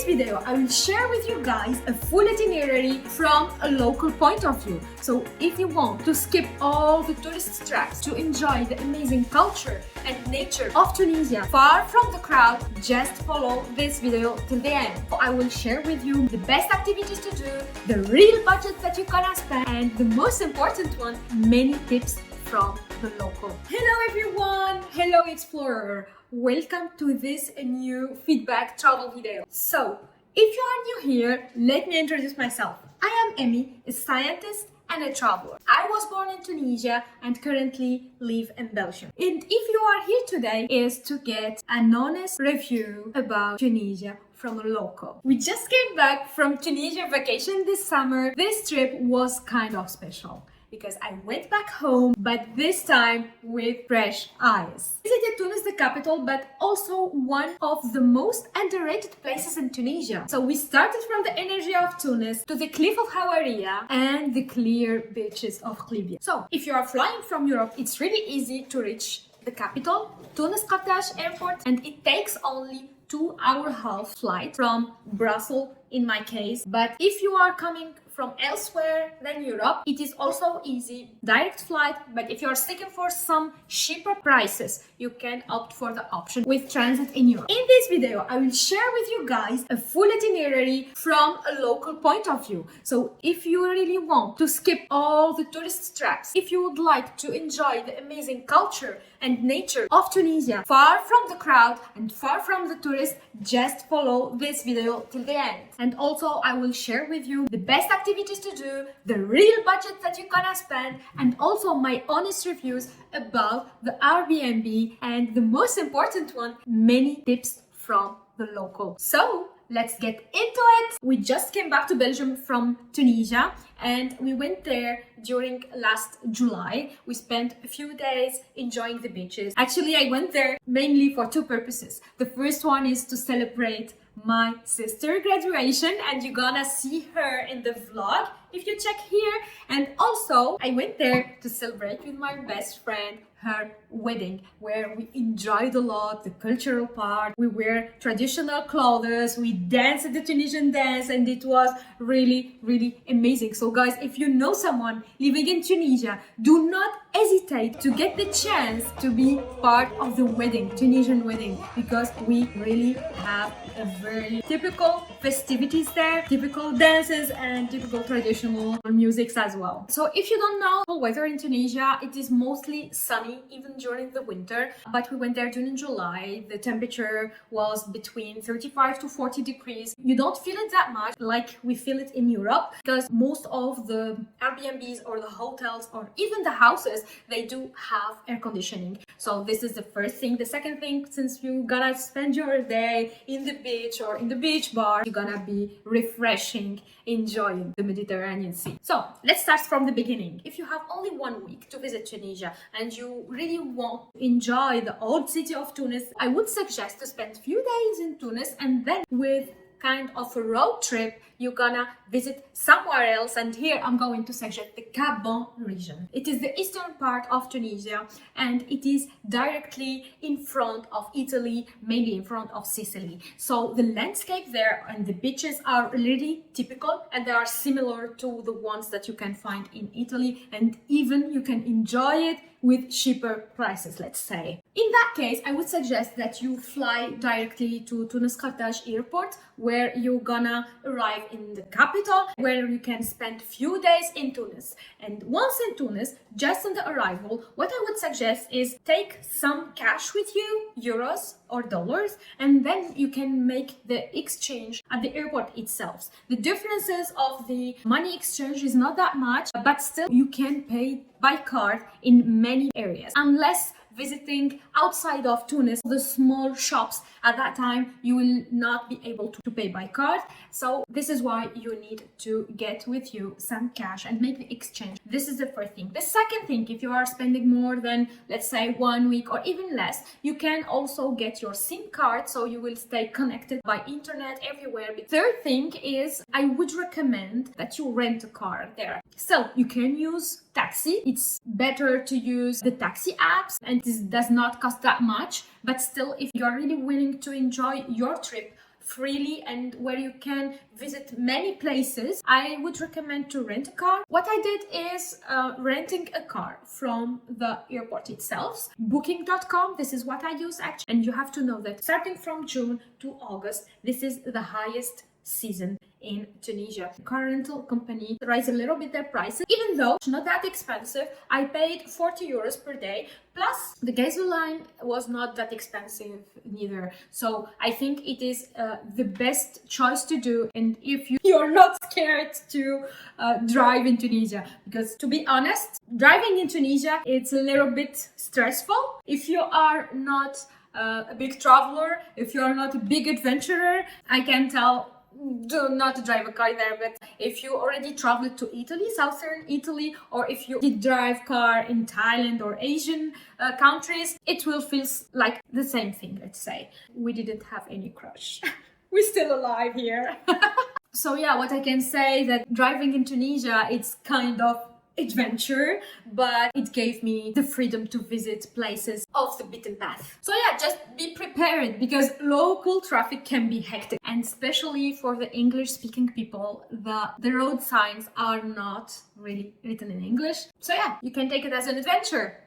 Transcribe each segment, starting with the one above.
video, I will share with you guys a full itinerary from a local point of view. So if you want to skip all the tourist traps to enjoy the amazing culture and nature of Tunisia, far from the crowd, just follow this video till the end. I will share with you the best activities to do, the real budget that you gonna spend, and the most important one, many tips from the local. Hello everyone! Hello explorer! Welcome to this new feedback travel video. So, if you are new here, let me introduce myself. I am Emmy, a scientist and a traveler. I was born in Tunisia and currently live in Belgium. And if you are here today is to get an honest review about Tunisia from a local. We just came back from Tunisia vacation this summer. This trip was kind of special because I went back home, but this time with fresh eyes. Visited Tunis, the capital, but also one of the most underrated places in Tunisia. So we started from the energy of Tunis to the cliff of Haouaria and the clear beaches of Kelibia. So if you are flying from Europe, it's really easy to reach the capital, Tunis Carthage airport, and it takes only 2.5-hour flight from Brussels in my case. But if you are coming from elsewhere than Europe, it is also easy, direct flight, but if you are seeking for some cheaper prices, you can opt for the option with transit in Europe. In this video, I will share with you guys a full itinerary from a local point of view. So if you really want to skip all the tourist traps, if you would like to enjoy the amazing culture and nature of Tunisia, far from the crowd and far from the tourists, just follow this video till the end. And also I will share with you the best activities to do, the real budget that you're gonna spend, and also my honest reviews about the Airbnb, and the most important one, many tips from the local. So let's get into it. We just came back to Belgium from Tunisia and we went there during last July. We spent a few days enjoying the beaches. Actually, I went there mainly for two purposes. The first one is to celebrate my sister's graduation, and you're gonna see her in the vlog if you check here. And also I went there to celebrate with my best friend her wedding, where we enjoyed a lot the cultural part. We wear traditional clothes, we danced the Tunisian dance, and it was really amazing. So guys, if you know someone living in Tunisia, do not hesitate to get the chance to be part of the wedding, Tunisian wedding, because we really have a very typical festivities there, typical dances and typical traditional musics as well. So if you don't know the weather in Tunisia, it is mostly sunny even during the winter, but we went there during July. The temperature was between 35 to 40 degrees. You don't feel it that much like we feel it in Europe, because most of the Airbnbs or the hotels or even the houses, they do have air conditioning. So this is the first thing. The second thing, since you're gonna spend your day in the beach or in the beach bar, you're gonna be refreshing, enjoying the Mediterranean Sea. So let's start from the beginning. If you have only 1 week to visit Tunisia and you really want to enjoy the old city of Tunis, I would suggest to spend a few days in Tunis, and then with kind of a road trip, you're gonna visit somewhere else. And here I'm going to suggest the Cap Bon region. It is the eastern part of Tunisia and it is directly in front of Italy, mainly in front of Sicily. So the landscape there and the beaches are really typical, and they are similar to the ones that you can find in Italy, and even you can enjoy it with cheaper prices, let's say. In that case, I would suggest that you fly directly to Tunis Carthage airport, where you're gonna arrive in the capital, where you can spend few days in Tunis. And once in Tunis, just on the arrival, what I would suggest is take some cash with you, euros or dollars, and then you can make the exchange at the airport itself. The differences of the money exchange is not that much, but still you can pay by card in many areas, unless visiting outside of Tunis, the small shops. At that time, you will not be able to pay by card. So this is why you need to get with you some cash and make the exchange. This is the first thing. The second thing, if you are spending more than, let's say, 1 week or even less, you can also get your SIM card, so you will stay connected by internet everywhere. The third thing is, I would recommend that you rent a car there. So you can use taxi. It's better to use the taxi apps, and this does not cost that much. But still, if you're really willing to enjoy your trip freely and where you can visit many places, I would recommend to rent a car. What I did is renting a car from the airport itself. Booking.com, this is what I use actually. And you have to know that starting from June to August, this is the highest season in Tunisia. Car rental company raise a little bit their prices, even though it's not that expensive. I paid 40 euros per day, plus the gasoline was not that expensive neither. So I think it is the best choice to do, and if you're not scared to drive in Tunisia, because to be honest, driving in Tunisia, it's a little bit stressful. If you are not a big traveler, if you are not a big adventurer, I can tell do not drive a car there. But if you already traveled to Italy, southern Italy, or if you did drive car in Thailand or Asian countries, it will feel like the same thing. Let's say we didn't have any crash. We're still alive here. So yeah, what I can say that driving in Tunisia, it's kind of adventure, but it gave me the freedom to visit places off the beaten path. So yeah, just be prepared, because local traffic can be hectic, and especially for the English speaking people, the road signs are not really written in English. So yeah, you can take it as an adventure.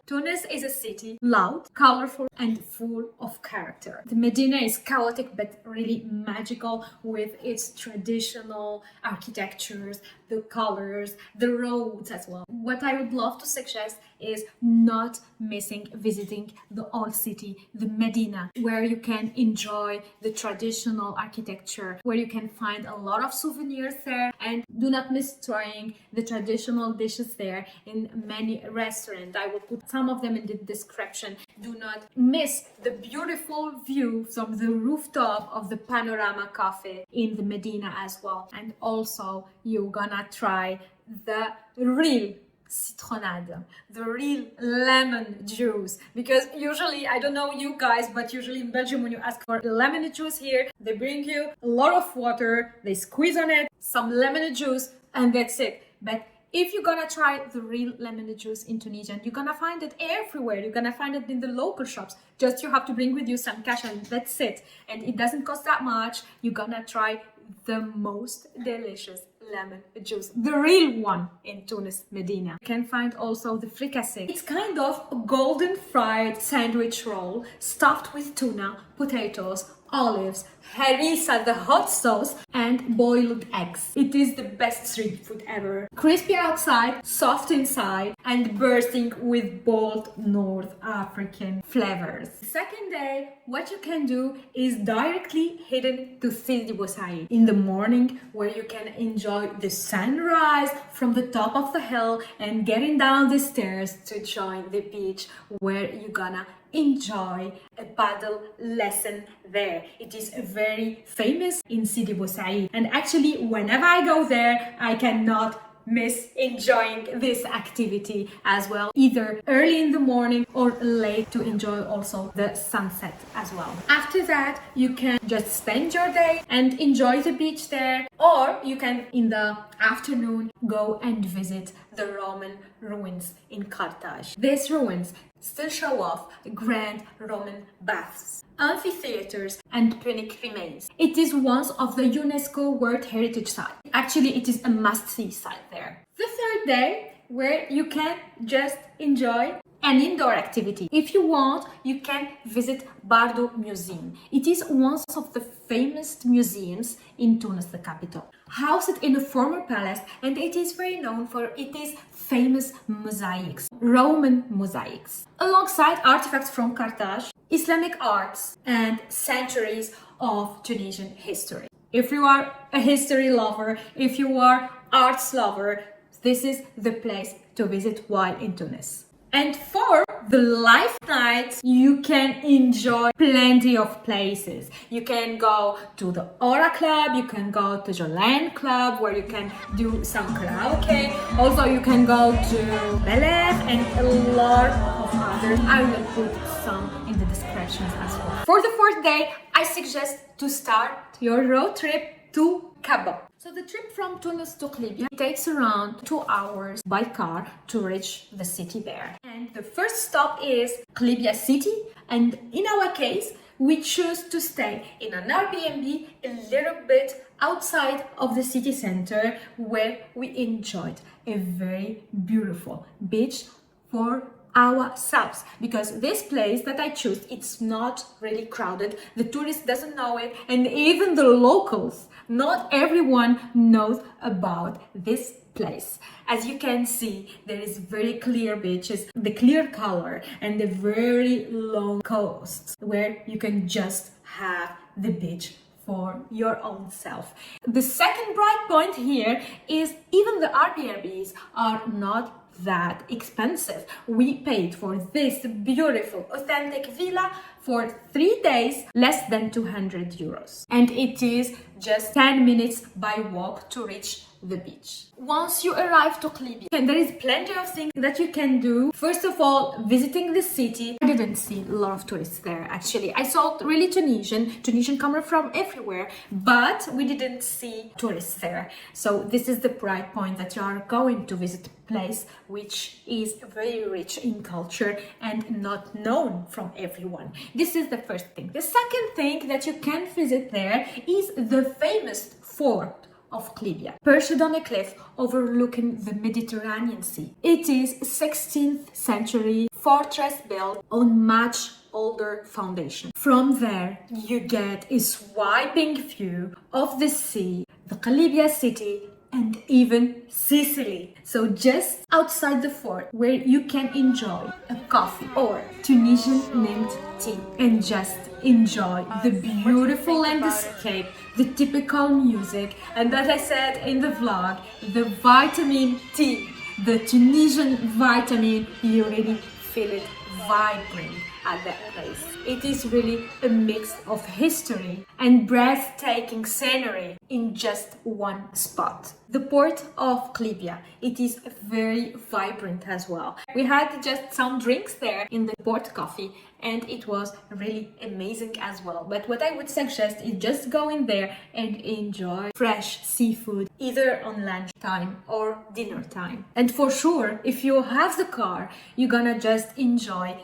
Tunis is a city loud, colorful, and full of character. The Medina is chaotic but really magical, with its traditional architectures, the colors, the roads as well. What I would love to suggest is not missing visiting the old city, the Medina, where you can enjoy the traditional architecture, where you can find a lot of souvenirs there, and do not miss trying the traditional dishes there in many restaurants. I will put some of them in the description. Do not miss the beautiful view from the rooftop of the Panorama Cafe in the Medina as well. And also you're gonna try the real citronade, the real lemon juice, because usually, I don't know you guys, but usually in Belgium when you ask for lemon juice here, they bring you a lot of water, they squeeze on it, some lemon juice, and that's it. But if you're gonna try the real lemon juice in Tunisia, you're gonna find it everywhere. You're gonna find it in the local shops. Just you have to bring with you some cash, and that's it. And it doesn't cost that much. You're gonna try the most delicious lemon juice, the real one in Tunis, Medina. You can find also the fricassee. It's kind of a golden fried sandwich roll stuffed with tuna, potatoes, olives, harissa, the hot sauce, and boiled eggs. It is the best street food ever. Crispy outside, soft inside, and bursting with bold North African flavors. The second day, what you can do is directly heading to Sidi Bou Said in the morning, where you can enjoy the sunrise from the top of the hill and getting down the stairs to join the beach, where you're gonna enjoy a paddle lesson there. It is very famous in Sidi Bou Said, and actually whenever I go there, I cannot miss enjoying this activity as well, either early in the morning or late, to enjoy also the sunset as well. After that, you can just spend your day and enjoy the beach there, or you can in the afternoon go and visit the Roman ruins in Carthage. These ruins still show off grand Roman baths, amphitheaters, and Punic remains. It is one of the UNESCO World Heritage Site. Actually, it is a must-see site there. The third day, where you can just enjoy an indoor activity. If you want, you can visit Bardo Museum. It is one of the famous museums in Tunis, the capital. Housed in a former palace, and it is very known for its famous mosaics, Roman mosaics, alongside artifacts from Carthage, Islamic arts, and centuries of Tunisian history. If you are a history lover, if you are arts lover, this is the place to visit while in Tunis. And for the life nights, you can enjoy plenty of places. You can go to the Aura Club, you can go to Jolan Club, where you can do some karaoke. Also, you can go to Bel Air and a lot of others. I will put some in the descriptions as well. For the fourth day, I suggest to start your road trip to Cap Bon. So the trip from Tunis to Kelibia takes around 2 hours by car to reach the city there. And the first stop is Kelibia city. And in our case, we choose to stay in an Airbnb a little bit outside of the city center, where we enjoyed a very beautiful beach for ourselves, because this place that I choose, it's not really crowded, the tourist doesn't know it, and even the locals, not everyone knows about this place. As you can see, there is very clear beaches, the clear color, and the very long coast where you can just have the beach for your own self. The second bright point here is even the Airbnbs are not that expensive. We paid for this beautiful authentic villa for 3 days less than 200 euros, and it is just 10 minutes by walk to reach the beach. Once you arrive to Kelibia, there is plenty of things that you can do. First of all, visiting the city. I didn't see a lot of tourists there actually. I saw really Tunisian coming from everywhere, but we didn't see tourists there. So this is the bright point, that you are going to visit a place which is very rich in culture and not known from everyone. This is the first thing. The second thing that you can visit there is the famous fort of Kelibia, perched on a cliff overlooking the Mediterranean Sea. It is a 16th century fortress built on much older foundation. From there, you get a sweeping view of the sea, the Kelibia city, and even Sicily. So just outside the fort, where you can enjoy a coffee or Tunisian mint tea and just enjoy the beautiful landscape, the typical music, and as I said in the vlog, the vitamin T, the Tunisian vitamin, you really feel it vibrant at that place. It is really a mix of history and breathtaking scenery in just one spot. The port of Kelibia, it is very vibrant as well. We had just some drinks there in the port coffee, and it was really amazing as well. But what I would suggest is just go in there and enjoy fresh seafood, either on lunch time or dinner time. And for sure, if you have the car, you're gonna just enjoy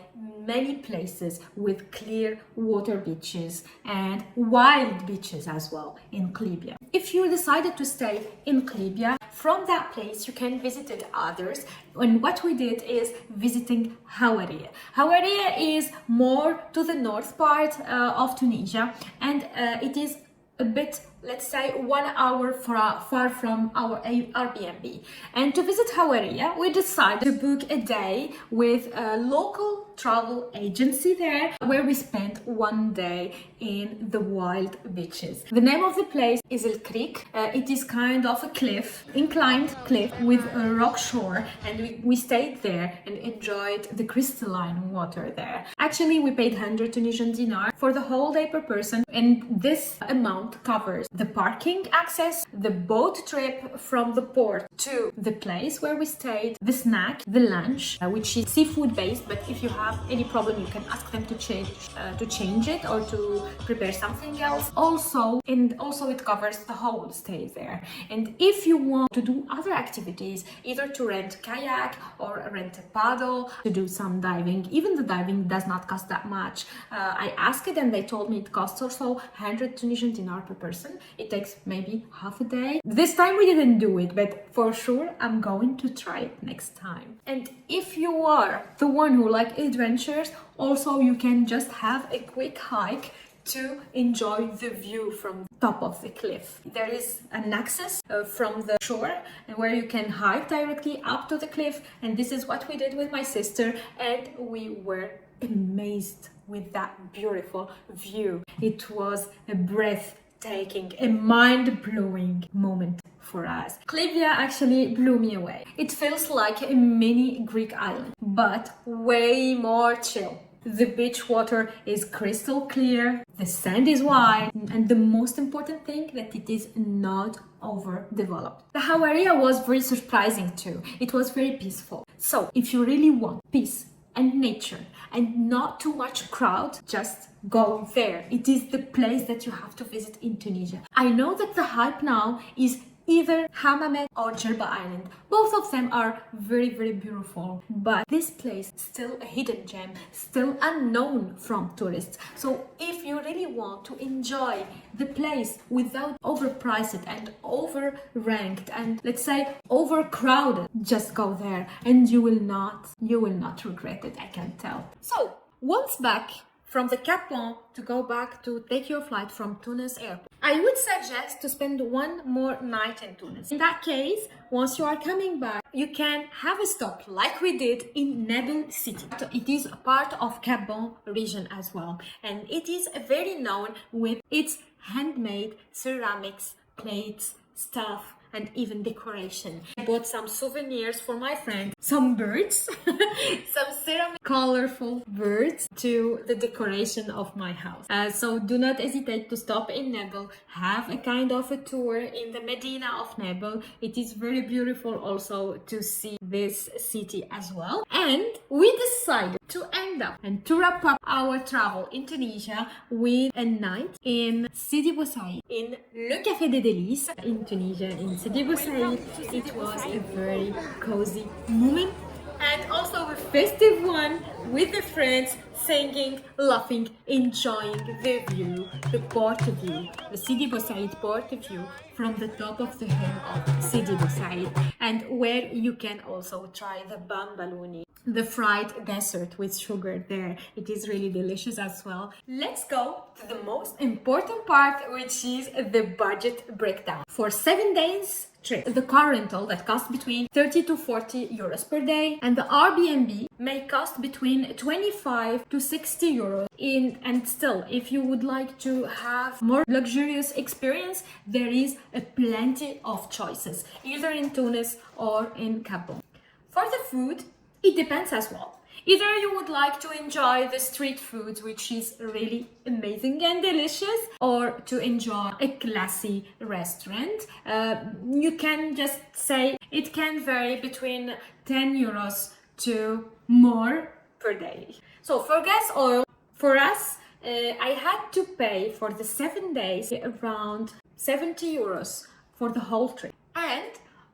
many places with clear water beaches and wild beaches as well in Kelibia. If you decided to stay in Kelibia, from that place you can visit others, and what we did is visiting Haouaria. Haouaria is more to the north part of Tunisia, and it is a bit, let's say, 1 hour far from our Airbnb. And to visit Haouaria, we decided to book a day with a local travel agency there, where we spent 1 day in the wild beaches. The name of the place is El Creek. It is kind of a cliff, inclined cliff with a rock shore, and we stayed there and enjoyed the crystalline water there. Actually, we paid 100 Tunisian dinar for the whole day per person, and this amount covers the parking access, the boat trip from the port to the place where we stayed, the snack, the lunch, which is seafood based, but if you have any problem, you can ask them to change it or to prepare something else. Also it covers the whole stay there. And if you want to do other activities, either to rent kayak or rent a paddle, to do some diving, even the diving does not cost that much. I asked it and they told me it costs also 100 Tunisian dinar per person. It takes maybe half a day. This time we didn't do it, but for sure I'm going to try it next time. And if you are the one who like adventures, also you can just have a quick hike to enjoy the view from the top of the cliff. There is an access from the shore where you can hike directly up to the cliff, and this is what we did with my sister, and we were amazed with that beautiful view. It was a breathtaking, a mind-blowing moment for us. Kelibia actually blew me away. It feels like a mini Greek island, but way more chill. The beach water is crystal clear, the sand is white, and the most important thing, that it is not overdeveloped. The Haouaria was very surprising too. It was very peaceful. So if you really want peace and nature and not too much crowd, just go there. It is the place that you have to visit in Tunisia. I know that the hype now is either Hammamet or Jerba Island. Both of them are very, very beautiful, but this place is still a hidden gem, still unknown from tourists. So if you really want to enjoy the place without overpriced and over-ranked and, let's say, overcrowded, just go there and you will not regret it, I can tell. So once back from the Cap Bon, to go back to take your flight from Tunis Airport, I would suggest to spend one more night in Tunis. In that case, once you are coming back, you can have a stop like we did in Nebel City. So it is a part of Cap Bon region as well, and it is very known with its handmade ceramics, plates, stuff, and even decoration. I bought some souvenirs for my friend, some birds, some ceramic colorful birds to the decoration of my house. So do not hesitate to stop in Nebel, have a kind of a tour in the Medina of Nebel. It is very beautiful also to see this city as well. And we decided to end up and to wrap up our travel in Tunisia with a night in Sidi Bou Said, in Le Café des Délices in Tunisia, in Sidi Bou Said. It was a very cozy moment and also a festive one with the friends, singing, laughing, enjoying the view, the port view, the Sidi Bou Said port view from the top of the hill of Sidi Bou Said, and where you can also try the bambaloni, the fried dessert with sugar there. It is really delicious as well. Let's go to the most important part, which is the budget breakdown. For 7 days trip, the car rental that costs between 30 to 40 euros per day, and the Airbnb may cost between 25 to 60 euros. And still, if you would like to have more luxurious experience, there is a plenty of choices, either in Tunis or in Cap Bon. For the food, it depends as well. Either you would like to enjoy the street food, which is really amazing and delicious, or to enjoy a classy restaurant. You can just say it can vary between 10 euros to more per day. So for gas oil, for us, I had to pay for the 7 days around 70 euros for the whole trip. And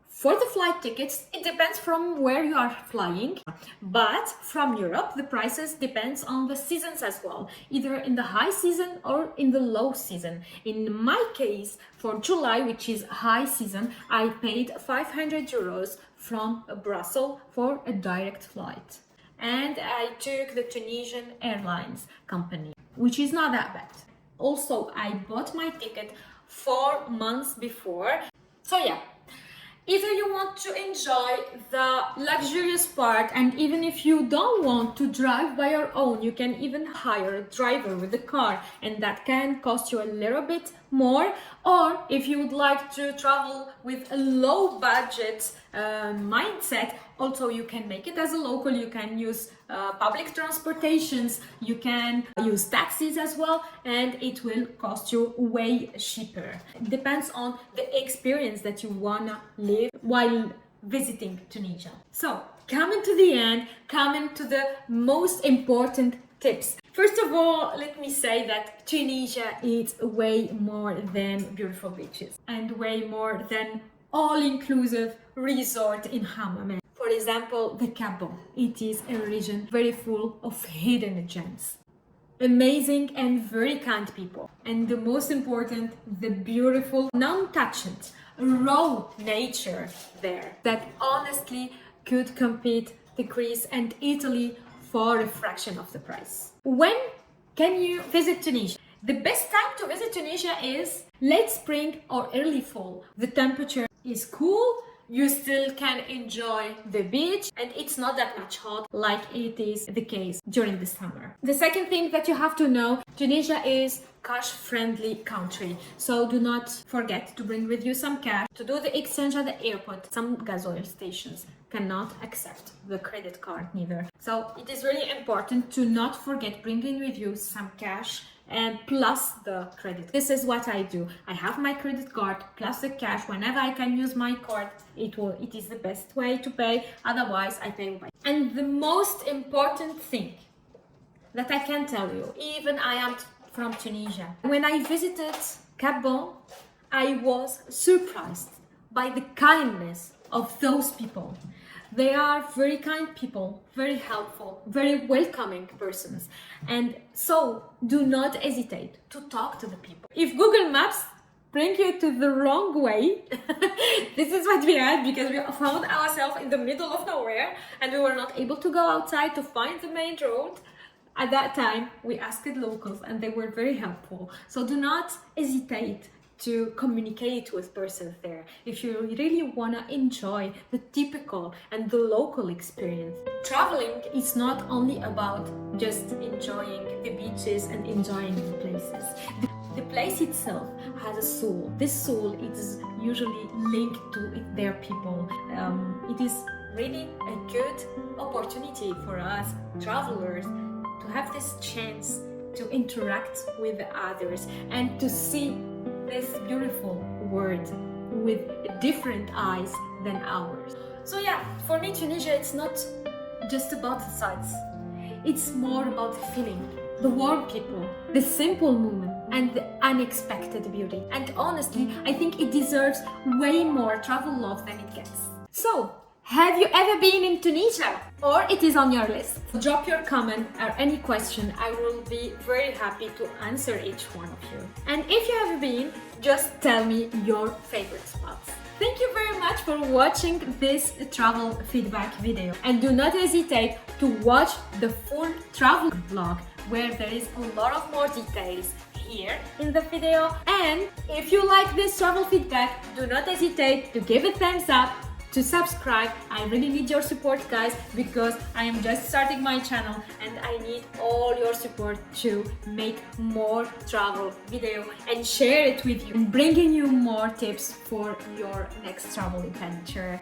for the flight tickets, it depends from where you are flying, but from Europe, the prices depends on the seasons as well, either in the high season or in the low season. In my case, for July, which is high season, I paid 500 euros from Brussels for a direct flight. And I took the Tunisian Airlines company, which is not that bad. Also, I bought my ticket 4 months before. So yeah, either you want to enjoy the luxurious part, and even if you don't want to drive by your own, you can even hire a driver with a car, and that can cost you a little bit more. Or if you would like to travel with a low budget mindset, also you can make it as a local. You can use public transportations, you can use taxis as well, and it will cost you way cheaper. It depends on the experience that you wanna live while visiting Tunisia. So coming to the end, coming to the most important tips. First of all, let me say that Tunisia is way more than beautiful beaches and way more than all-inclusive resort in Hammamet. For example, the Cap Bon. It is a region very full of hidden gems. Amazing and very kind people. And the most important, the beautiful, non-touched, raw nature there that honestly could compete the Greece and Italy for a fraction of the price. When can you visit Tunisia? The best time to visit Tunisia is late spring or early fall. The temperature is cool, you still can enjoy the beach, and it's not that much hot like it is the case during the summer. The second thing that you have to know, Tunisia is cash-friendly country, so do not forget to bring with you some cash to do the exchange at the airport. Some gas oil stations cannot accept the credit card neither. So it is really important to not forget bringing with you some cash and plus the credit. This is what I do. I have my credit card plus the cash. Whenever I can use my card, it is the best way to pay. Otherwise, I pay by. And the most important thing that I can tell you, even I am from Tunisia, when I visited Cap Bon, I was surprised by the kindness of those people. They are very kind people, very helpful, very welcoming persons. And so do not hesitate to talk to the people. If Google Maps bring you to the wrong way, this is what we had, because we found ourselves in the middle of nowhere and we were not able to go outside to find the main road. At that time, we asked locals and they were very helpful. So do not hesitate to communicate with persons there if you really want to enjoy the typical and the local experience. Traveling is not only about just enjoying the beaches and enjoying the places. The place itself has a soul. This soul is usually linked to their people. It is really a good opportunity for us travelers to have this chance to interact with others and to see this beautiful world with different eyes than ours. So yeah, for me Tunisia, it's not just about the sights. It's more about the feeling, the warm people, the simple moment, and the unexpected beauty. And honestly, I think it deserves way more travel love than it gets. So, have you ever been in Tunisia? Or it is on your list? Drop your comment or any question. I will be very happy to answer each one of you. And if you have been, just tell me your favorite spots. Thank you very much for watching this travel feedback video. And do not hesitate to watch the full travel vlog, where there is a lot of more details here in the video. And if you like this travel feedback, do not hesitate to give a thumbs up, to subscribe. I really need your support, guys, because I am just starting my channel and I need all your support to make more travel video and share it with you and bringing you more tips for your next travel adventure.